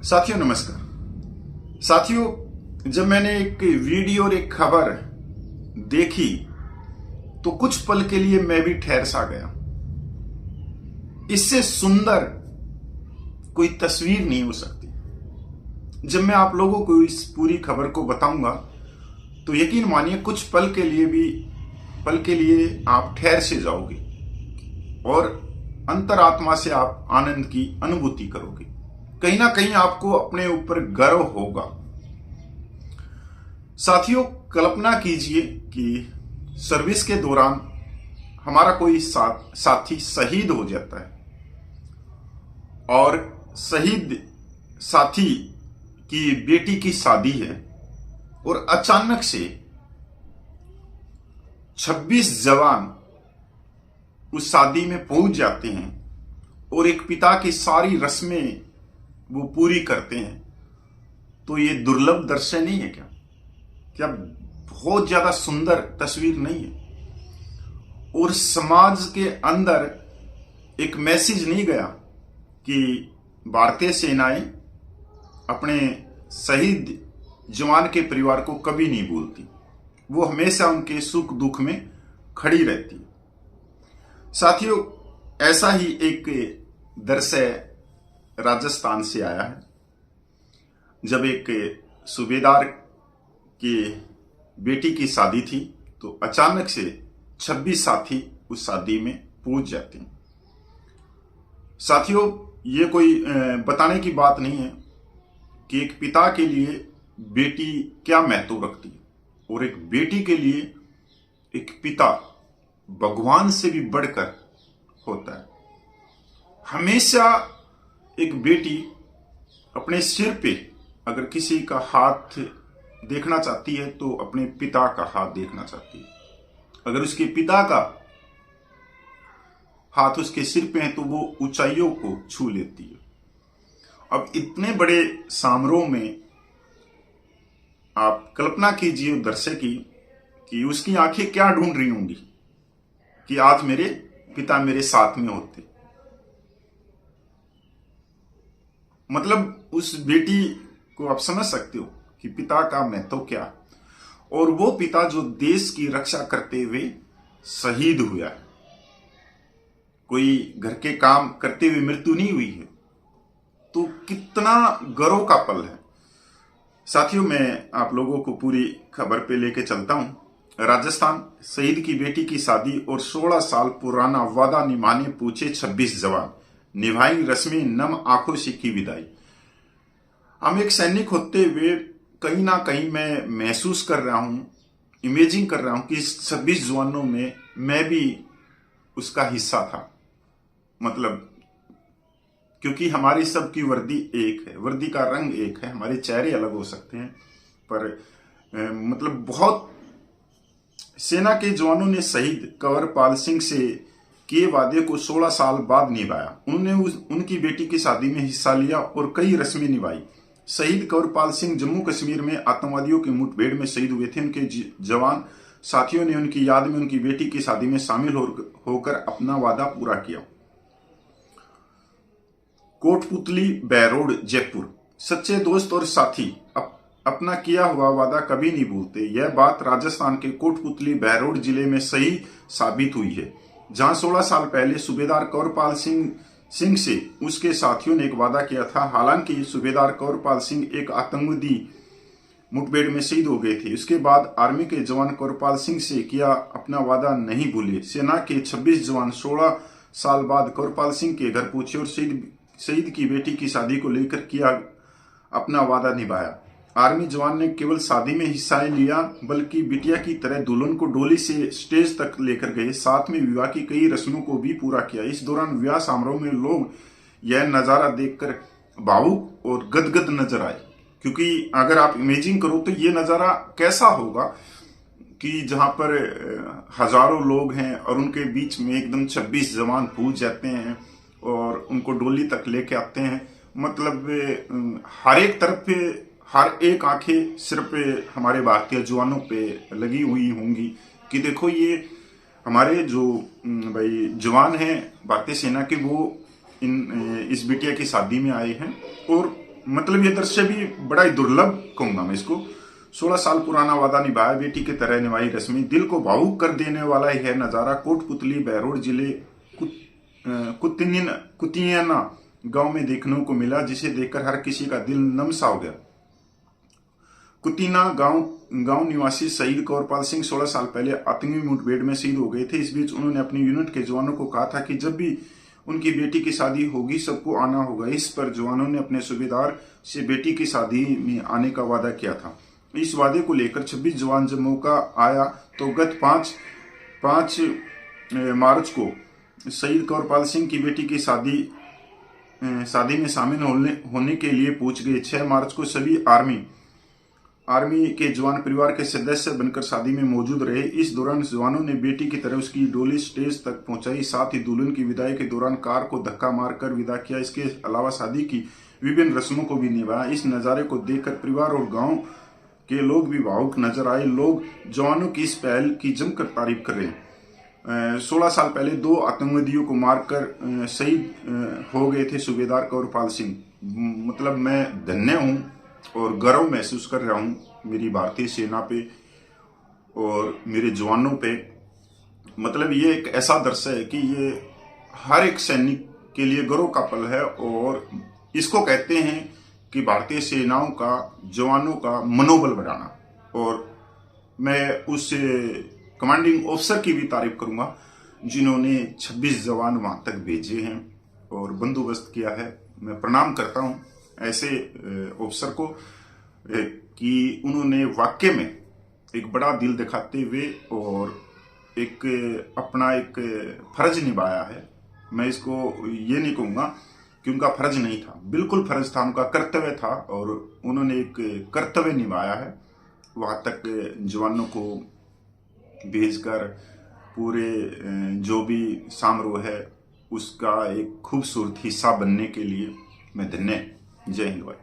साथियों नमस्कार। साथियों, जब मैंने एक वीडियो और एक खबर देखी तो कुछ पल के लिए मैं भी ठहर सा गया। इससे सुंदर कोई तस्वीर नहीं हो सकती। जब मैं आप लोगों को इस पूरी खबर को बताऊंगा तो यकीन मानिए कुछ पल के लिए आप ठहर से जाओगे और अंतरात्मा से आप आनंद की अनुभूति करोगे। कहीं ना कहीं आपको अपने ऊपर गर्व होगा। साथियों, कल्पना कीजिए कि सर्विस के दौरान हमारा कोई साथी शहीद हो जाता है और शहीद साथी की बेटी की शादी है और अचानक से 26 जवान उस शादी में पहुंच जाते हैं और एक पिता की सारी रस्में वो पूरी करते हैं। तो ये दुर्लभ दृश्य नहीं है क्या बहुत ज्यादा सुंदर तस्वीर नहीं है? और समाज के अंदर एक मैसेज नहीं गया कि भारतीय सेनाएं अपने शहीद जवान के परिवार को कभी नहीं भूलती, वो हमेशा उनके सुख दुख में खड़ी रहती है। साथियों, ऐसा ही एक दृश्य राजस्थान से आया है, जब एक सूबेदार की बेटी की शादी थी तो अचानक से 26 साथी उस शादी में पहुंच जाते हैं। साथियों, ये कोई बताने की बात नहीं है कि एक पिता के लिए बेटी क्या महत्व रखती है और एक बेटी के लिए एक पिता भगवान से भी बढ़कर होता है। हमेशा एक बेटी अपने सिर पे अगर किसी का हाथ देखना चाहती है तो अपने पिता का हाथ देखना चाहती है। अगर उसके पिता का हाथ उसके सिर पे है तो वो ऊंचाइयों को छू लेती है। अब इतने बड़े समारोह में आप कल्पना कीजिए दर्शक की कि उसकी आंखें क्या ढूंढ रही होंगी कि आज मेरे पिता मेरे साथ में होते। मतलब उस बेटी को आप समझ सकते हो कि पिता का महत्व क्या, और वो पिता जो देश की रक्षा करते हुए शहीद हुआ है। कोई घर के काम करते हुए मृत्यु नहीं हुई है, तो कितना गर्व का पल है। साथियों, मैं आप लोगों को पूरी खबर पे लेके चलता हूं। राजस्थान, शहीद की बेटी की शादी और 16 साल पुराना वादा निभाने पूछे 26 जवान, निभाई रस्में नम आंखों से की विदाई। हम एक सैनिक होते हुए कहीं ना कहीं मैं महसूस कर रहा हूं, इमेजिन कर रहा हूं कि इस 26 जवानों में मैं भी उसका हिस्सा था। मतलब क्योंकि हमारी सबकी वर्दी एक है, वर्दी का रंग एक है, हमारे चेहरे अलग हो सकते हैं, पर मतलब बहुत सेना के जवानों ने शहीद कंवरपाल सिंह से किए वादे को 16 साल बाद निभाया। उन्होंने उनकी बेटी की शादी में हिस्सा लिया और कई रस्में निभाई। शहीद कंवरपाल सिंह जम्मू कश्मीर में आतंकवादियों की मुठभेड़ में शहीद हुए थे। उनके जवान साथियों ने उनकी याद में उनकी बेटी की शादी में शामिल होकर अपना वादा पूरा किया। कोटपुतली बहरोड जयपुर, सच्चे दोस्त और साथी अपना किया हुआ वादा कभी नहीं भूलते। यह बात राजस्थान के कोटपुतली बहरोड जिले में सही साबित हुई है, जहां 16 साल पहले सूबेदार कंवरपाल सिंह से उसके साथियों ने एक वादा किया था। हालांकि सूबेदार कंवरपाल सिंह एक आतंकवादी मुठभेड़ में शहीद हो गए थे। उसके बाद आर्मी के जवान कंवरपाल सिंह से किया अपना वादा नहीं भूले। सेना के 26 जवान 16 साल बाद कंवरपाल सिंह के घर पहुंचे और शहीद की बेटी की शादी को लेकर किया अपना वादा निभाया। आर्मी जवान ने केवल शादी में हिस्सा लिया बल्कि बिटिया की तरह दुल्हन को डोली से स्टेज तक लेकर गए, साथ में विवाह की कई रस्मों को भी पूरा किया। इस दौरान विवाह समारोह में लोग यह नजारा देखकर भावुक और गदगद नजर आए, क्योंकि अगर आप इमेजिन करो तो ये नजारा कैसा होगा कि जहां पर हजारों लोग हैं और उनके बीच में एकदम 26 जवान पहुंच जाते हैं और उनको डोली तक लेके आते हैं। मतलब हर एक तरफ हर एक आंखें सिर्फ हमारे भारतीय जवानों पे लगी हुई होंगी कि देखो ये हमारे जो भाई जवान हैं भारतीय सेना के, वो इस बिटिया की शादी में आए हैं और मतलब ये दृश्य भी बड़ा ही दुर्लभ कहूंगा मैं इसको। 16 साल पुराना वादा निभाया, बेटी की तरह निभाई रस्में, दिल को भावुक कर देने वाला ही है नजारा कोटपुतली बहरोड जिले कुतियाना गांव में देखने को मिला, जिसे देखकर हर किसी का दिल नम सा हो गया। कुतीना गांव निवासी शहीद कौरपाल सिंह 16 साल पहले आतंकी मुठभेड़ में शहीद हो गए थे। इस बीच उन्होंने अपनी यूनिट के जवानों को कहा था कि जब भी उनकी बेटी की शादी होगी सबको आना होगा। इस पर जवानों ने अपने सूबेदार से बेटी की शादी में आने का वादा किया था। इस वादे को लेकर 26 जवान जब मौका आया तो गत 5 मार्च को शहीद कौरपाल सिंह की बेटी की शादी में शामिल होने के लिए पहुंच गए। 6 मार्च को सभी आर्मी के जवान परिवार के सदस्य बनकर शादी में मौजूद रहे। इस दौरान जवानों ने बेटी की तरह उसकी डोली स्टेज तक पहुंचाई, साथ ही दुल्हन की विदाई के दौरान कार को धक्का मारकर विदा किया। इसके अलावा शादी की विभिन्न रस्मों को भी निभाया। इस नजारे को देखकर परिवार और गांव के लोग भी भावुक नजर आए। लोग जवानों की इस पहल की जमकर तारीफ कर रहे हैं। 16 साल पहले 2 आतंकवादियों को मारकर शहीद हो गए थे सूबेदार कौरपाल सिंह। मतलब मैं धन्य हूं और गर्व महसूस कर रहा हूं मेरी भारतीय सेना पे और मेरे जवानों पे। मतलब ये एक ऐसा दृश्य है कि ये हर एक सैनिक के लिए गर्व का पल है और इसको कहते हैं कि भारतीय सेनाओं का, जवानों का मनोबल बढ़ाना। और मैं उस कमांडिंग ऑफिसर की भी तारीफ करूंगा जिन्होंने 26 जवान वहां तक भेजे हैं और बंदोबस्त किया है। मैं प्रणाम करता हूं ऐसे ऑफिसर को कि उन्होंने वाकई में एक बड़ा दिल दिखाते हुए और एक अपना एक फर्ज निभाया है। मैं इसको ये नहीं कहूंगा कि उनका फर्ज नहीं था, बिल्कुल फर्ज था, उनका कर्तव्य था और उन्होंने एक कर्तव्य निभाया है। वहां तक जवानों को भेजकर पूरे जो भी समारोह है उसका एक खूबसूरत हिस्सा बनने के लिए मैं धन्य। जय हिंद भाई।